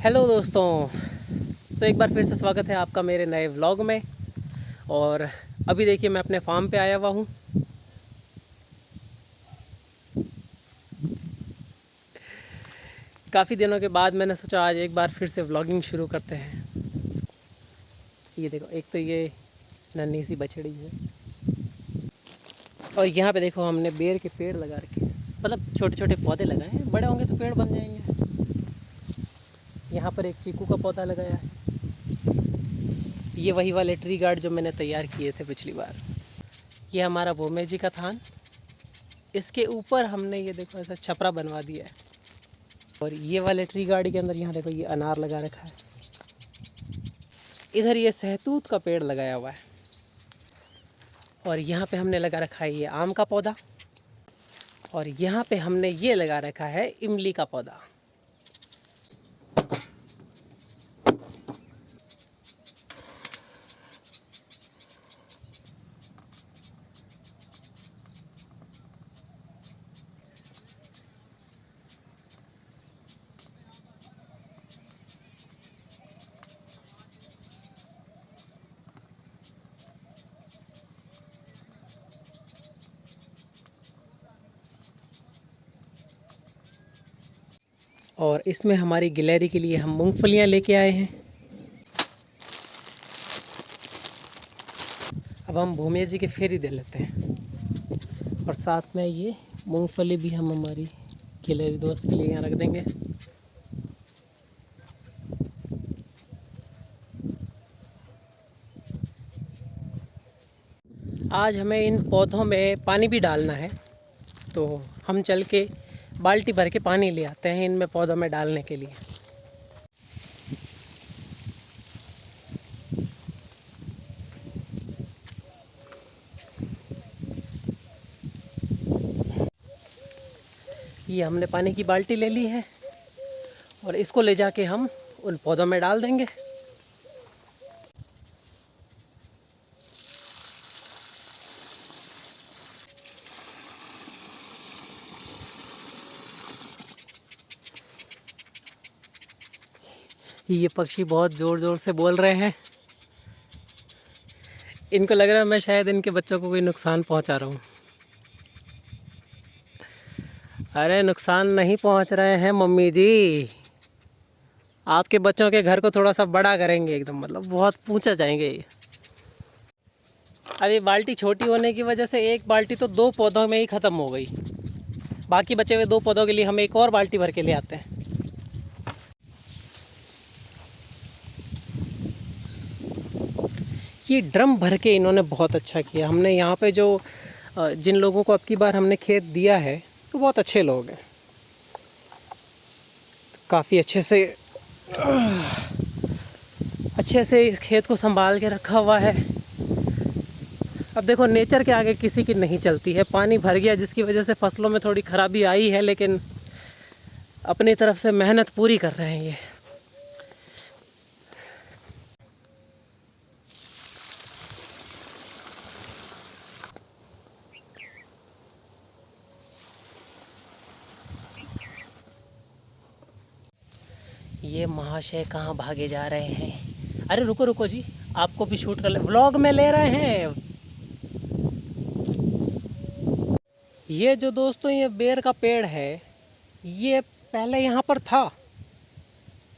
Hello दोस्तों, तो एक बार फिर से स्वागत है आपका मेरे नए व्लॉग में। और अभी देखिए मैं अपने फार्म पे आया हुआ हूँ। काफ़ी दिनों के बाद मैंने सोचा आज एक बार फिर से व्लॉगिंग शुरू करते हैं। ये देखो, एक तो ये नन्ही सी बछड़ी है और यहाँ पे देखो हमने बेर के पेड़ लगा रखे हैं। मतलब छोटे छोटे पौधे लगाए हैं, बड़े होंगे तो पेड़ बन जाएंगे। यहाँ पर एक चीकू का पौधा लगाया है। ये वही वाले ट्री गार्ड जो मैंने तैयार किए थे पिछली बार। ये हमारा भोमे जी का थान। इसके ऊपर हमने ये देखो ऐसा छपरा बनवा दिया है। और ये वाले ट्री गार्ड के अंदर यहाँ देखो ये अनार लगा रखा है। इधर ये सहतूत का पेड़ लगाया हुआ है। और यहाँ पे हमने लगा रखा है ये आम का पौधा। और यहाँ पे हमने ये लगा रखा है इमली का पौधा। और इसमें हमारी गिलहरी के लिए हम मूंगफलियाँ लेके आए हैं। अब हम भूमिया जी के फेरी दे लेते हैं और साथ में ये मूंगफली भी हम हमारी गिलहरी दोस्त के लिए यहाँ रख देंगे। आज हमें इन पौधों में पानी भी डालना है, तो हम चल के बाल्टी भर के पानी ले आते हैं इनमें पौधों में डालने के लिए। ये हमने पानी की बाल्टी ले ली है और इसको ले जाके हम उन पौधों में डाल देंगे। ये पक्षी बहुत ज़ोर ज़ोर से बोल रहे हैं। इनको लग रहा है मैं शायद इनके बच्चों को कोई नुकसान पहुंचा रहा हूँ। अरे नुकसान नहीं पहुंच रहे हैं मम्मी जी, आपके बच्चों के घर को थोड़ा सा बड़ा करेंगे, एकदम मतलब बहुत ऊंचा जाएंगे ये। अभी बाल्टी छोटी होने की वजह से एक बाल्टी तो 2 पौधों में ही ख़त्म हो गई। बाकी बचे हुए 2 पौधों के लिए हम एक और बाल्टी भर के ले आते हैं। ये ड्रम भर के इन्होंने बहुत अच्छा किया। हमने यहाँ पे जो जिन लोगों को अब की बार हमने खेत दिया है तो बहुत अच्छे लोग हैं, काफ़ी अच्छे से इस खेत को संभाल के रखा हुआ है। अब देखो नेचर के आगे किसी की नहीं चलती है। पानी भर गया जिसकी वजह से फसलों में थोड़ी खराबी आई है, लेकिन अपनी तरफ से मेहनत पूरी कर रहे हैं ये महाशय कहाँ भागे जा रहे हैं? अरे रुको रुको जी, आपको भी शूट कर ले, व्लॉग में ले रहे हैं। ये जो दोस्तों ये बेर का पेड़ है, ये पहले यहाँ पर था,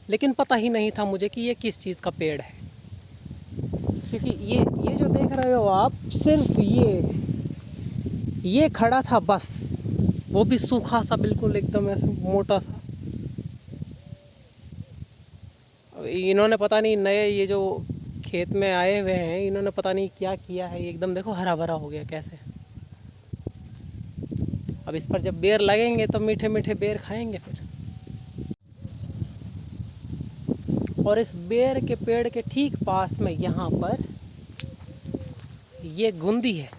लेकिन पता ही नहीं था मुझे कि ये किस चीज़ का पेड़ है। क्योंकि ये जो देख रहे हो आप, सिर्फ ये खड़ा था बस, वो भी सूखा सा, बिल्कुल एकदम ऐसा मोटा सा। इन्होंने पता नहीं नए ये जो खेत में आए हुए हैं, इन्होंने पता नहीं क्या किया है, एकदम देखो हरा भरा हो गया कैसे। अब इस पर जब बेर लगेंगे तो मीठे मीठे बेर खाएंगे फिर। और इस बेर के पेड़ के ठीक पास में यहाँ पर ये गुंदी है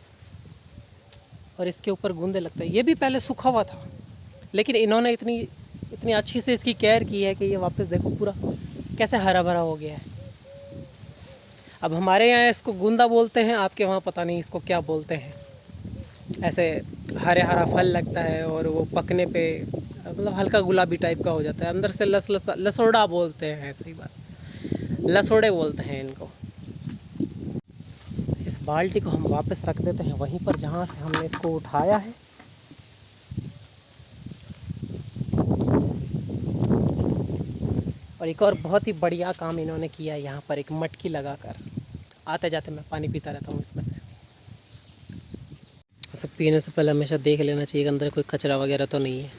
और इसके ऊपर गुंदे लगते हैं। ये भी पहले सूखा हुआ था, लेकिन इन्होंने इतनी अच्छी से इसकी केयर की है कि ये वापस देखो पूरा कैसे हरा भरा हो गया है। अब हमारे यहाँ इसको गुंदा बोलते हैं, आपके वहाँ पता नहीं इसको क्या बोलते हैं। ऐसे हरे हरा फल लगता है और वो पकने पे है, मतलब हल्का गुलाबी टाइप का हो जाता है, अंदर से लसोड़ा बोलते हैं, सही बात, लसोड़े बोलते हैं इनको। इस बाल्टी को हम वापस रख देते हैं वहीं पर जहाँ से हमने इसको उठाया है। और एक और बहुत ही बढ़िया काम इन्होंने किया है, यहाँ पर एक मटकी लगाकर आते जाते मैं पानी पीता रहता हूँ इसमें से। सब पीने से पहले हमेशा देख लेना चाहिए कि अंदर कोई कचरा वगैरह तो नहीं है।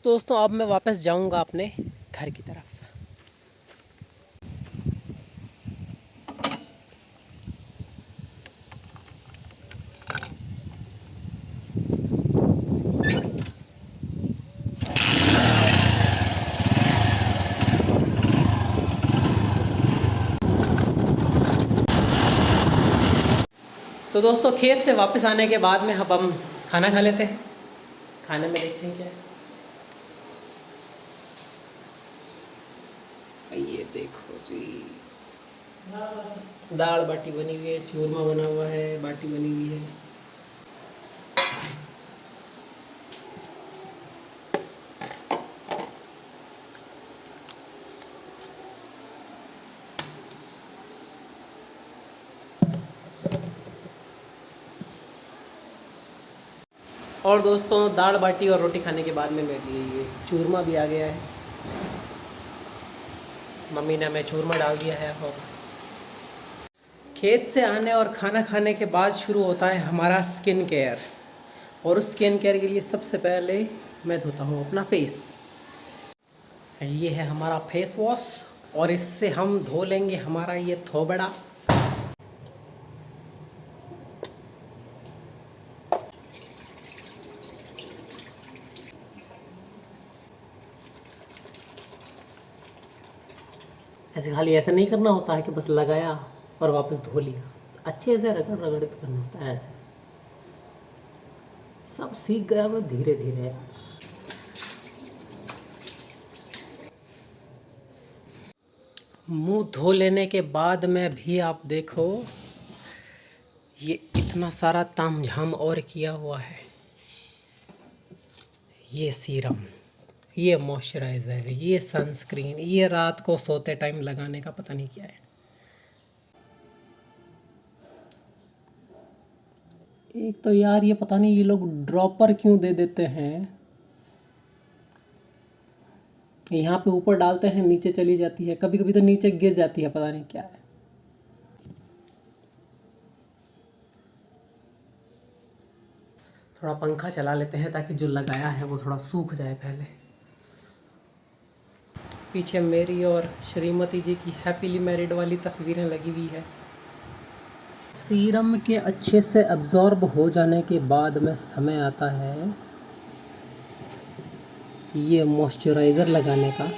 दोस्तों अब मैं वापस जाऊंगा अपने घर की तरफ। तो दोस्तों खेत से वापस आने के बाद में अब हम खाना खा लेते हैं। खाने में देखते हैं क्या है। ये देखो जी, दाल बाटी बनी हुई है, चूरमा बना हुआ है, बाटी बनी हुई है। और दोस्तों दाल बाटी और रोटी खाने के बाद में मेरे लिए ये चूरमा भी आ गया है। मम्मी ने हमें चूरमा डाल दिया है। और खेत से आने और खाना खाने के बाद शुरू होता है हमारा स्किन केयर। और उस स्किन केयर के लिए सबसे पहले मैं धोता हूँ अपना फेस। ये है हमारा फेस वॉश और इससे हम धो लेंगे हमारा ये थोबड़ा। ऐसे खाली ऐसे नहीं करना होता है कि बस लगाया और वापस धो लिया, अच्छे से रगड़ रगड़ के करना होता है। ऐसे सब सीख गया मैं धीरे धीरे। मुंह धो लेने के बाद में भी आप देखो ये इतना सारा तामझाम और किया हुआ है। ये सीरम, ये मॉइस्चराइज़र, ये सनस्क्रीन, ये रात को सोते टाइम लगाने का पता नहीं क्या है। एक तो यार ये पता नहीं ये लोग ड्रॉपर क्यों दे देते हैं। यहाँ पे ऊपर डालते हैं नीचे चली जाती है, कभी कभी तो नीचे गिर जाती है, पता नहीं क्या है। थोड़ा पंखा चला लेते हैं ताकि जो लगाया है वो थोड़ा सूख जाए पहले। पीछे मेरी और श्रीमती जी की हैप्पीली मैरिड वाली तस्वीरें लगी हुई है। सीरम के अच्छे से अब्जॉर्ब हो जाने के बाद में समय आता है ये मॉइस्चराइज़र लगाने का।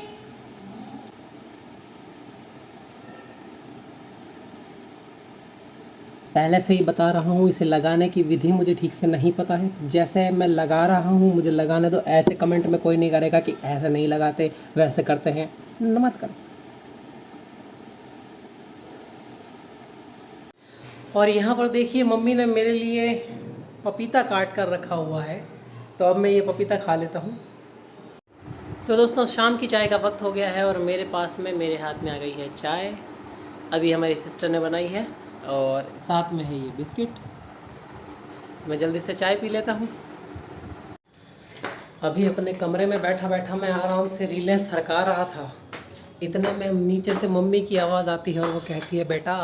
पहले से ही बता रहा हूँ, इसे लगाने की विधि मुझे ठीक से नहीं पता है। तो जैसे मैं लगा रहा हूँ मुझे लगाने दो। ऐसे कमेंट में कोई नहीं करेगा कि ऐसे नहीं लगाते वैसे करते हैं, मत करो। और यहाँ पर देखिए मम्मी ने मेरे लिए पपीता काट कर रखा हुआ है, तो अब मैं ये पपीता खा लेता हूँ। तो दोस्तों शाम की चाय का वक्त हो गया है और मेरे पास में मेरे हाथ में आ गई है चाय। अभी हमारी सिस्टर ने बनाई है और साथ में है ये बिस्किट। मैं जल्दी से चाय पी लेता हूँ। अभी अपने कमरे में बैठा बैठा मैं आराम से रीलें सरका रहा था, इतने में नीचे से मम्मी की आवाज़ आती है और वो कहती है बेटा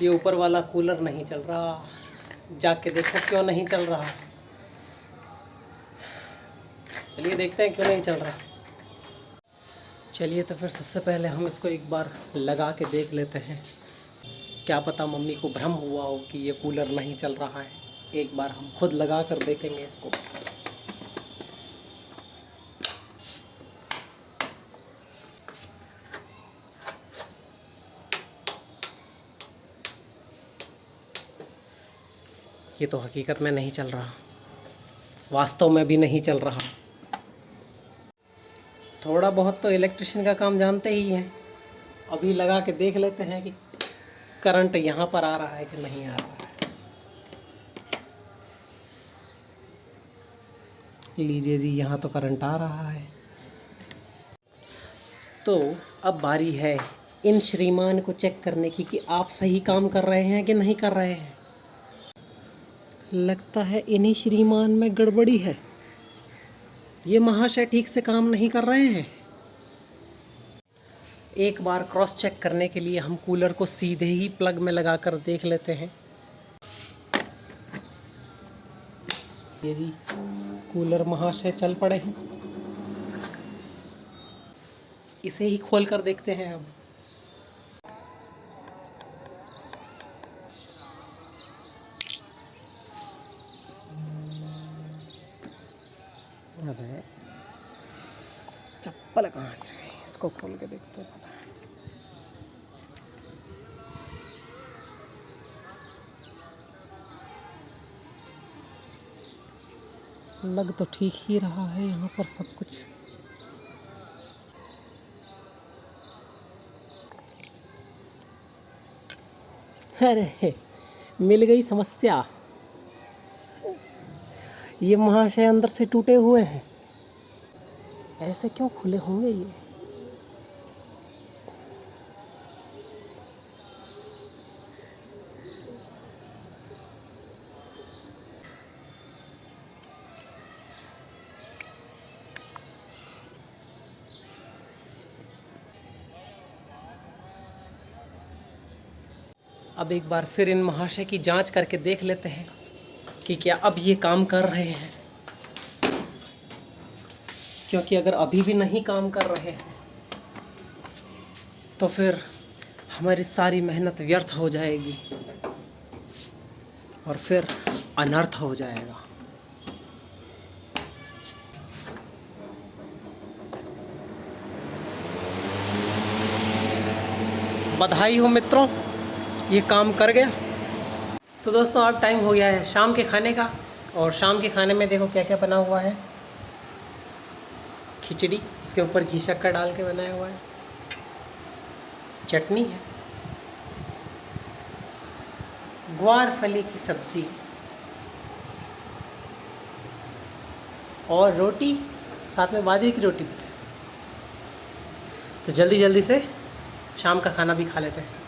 ये ऊपर वाला कूलर नहीं चल रहा, जाके देखो क्यों नहीं चल रहा। चलिए देखते हैं क्यों नहीं चल रहा। चलिए तो फिर सबसे पहले हम इसको एक बार लगा के देख लेते हैं, क्या पता मम्मी को भ्रम हुआ हो कि ये कूलर नहीं चल रहा है। एक बार हम खुद लगा कर देखेंगे इसको। ये तो हकीकत में नहीं चल रहा, वास्तव में भी नहीं चल रहा। थोड़ा बहुत तो इलेक्ट्रिशियन का काम जानते ही हैं। अभी लगा के देख लेते हैं कि करंट यहाँ पर आ रहा है कि नहीं आ रहा है। लीजिए जी, यहाँ तो करंट आ रहा है। तो अब बारी है इन श्रीमान को चेक करने की कि आप सही काम कर रहे हैं कि नहीं कर रहे हैं। लगता है इन्हीं श्रीमान में गड़बड़ी है, ये महाशय ठीक से काम नहीं कर रहे हैं। एक बार क्रॉस चेक करने के लिए हम कूलर को सीधे ही प्लग में लगाकर देख लेते हैं। ये जी, कूलर महाशय चल पड़े हैं। इसे ही खोल कर देखते हैं अब। अरे चप्पल कहाँ गिर गई, इसको खोल के देखते हैं। लग तो ठीक ही रहा है यहाँ पर सब कुछ। अरे मिल गई समस्या। ये महाशय अंदर से टूटे हुए हैं। ऐसे क्यों खुले होंगे ये? अब एक बार फिर इन महाशय की जांच करके देख लेते हैं कि क्या अब ये काम कर रहे हैं। क्योंकि अगर अभी भी नहीं काम कर रहे हैं तो फिर हमारी सारी मेहनत व्यर्थ हो जाएगी और फिर अनर्थ हो जाएगा। बधाई हो मित्रों, ये काम कर गया। तो दोस्तों अब टाइम हो गया है शाम के खाने का। और शाम के खाने में देखो क्या क्या बना हुआ है। खिचड़ी, इसके ऊपर घी शक्कर डाल के बनाया हुआ है। चटनी है, ग्वार फली की सब्जी और रोटी, साथ में बाजरे की रोटी भी है। तो जल्दी जल्दी से शाम का खाना भी खा लेते हैं।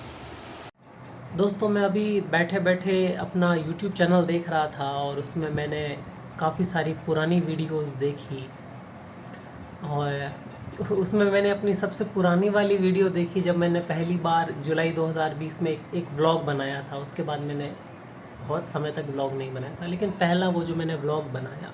दोस्तों मैं अभी बैठे बैठे अपना YouTube चैनल देख रहा था और उसमें मैंने काफ़ी सारी पुरानी वीडियोस देखी और उसमें मैंने अपनी सबसे पुरानी वाली वीडियो देखी जब मैंने पहली बार जुलाई 2020 में एक व्लॉग बनाया था। उसके बाद मैंने बहुत समय तक व्लॉग नहीं बनाया था, लेकिन पहला वो जो मैंने व्लॉग बनाया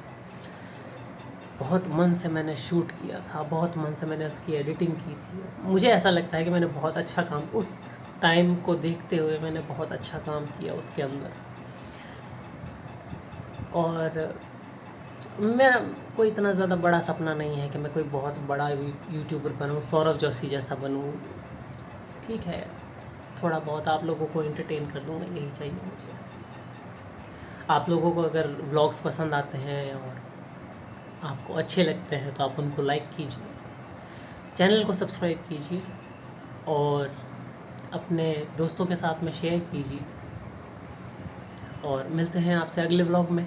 बहुत मन से मैंने शूट किया था, बहुत मन से मैंने उसकी एडिटिंग की थी। मुझे ऐसा लगता है कि मैंने बहुत अच्छा काम, उस टाइम को देखते हुए मैंने बहुत अच्छा काम किया उसके अंदर। और मेरा कोई इतना ज़्यादा बड़ा सपना नहीं है कि मैं कोई बहुत बड़ा यूट्यूबर बनूं, सौरभ जोशी जैसा बनूं। ठीक है, थोड़ा बहुत आप लोगों को एंटरटेन कर दूंगा, यही चाहिए मुझे। आप लोगों को अगर व्लॉग्स पसंद आते हैं और आपको अच्छे लगते हैं तो आप उनको लाइक कीजिए, चैनल को सब्सक्राइब कीजिए और अपने दोस्तों के साथ में शेयर कीजिए। और मिलते हैं आपसे अगले व्लॉग में।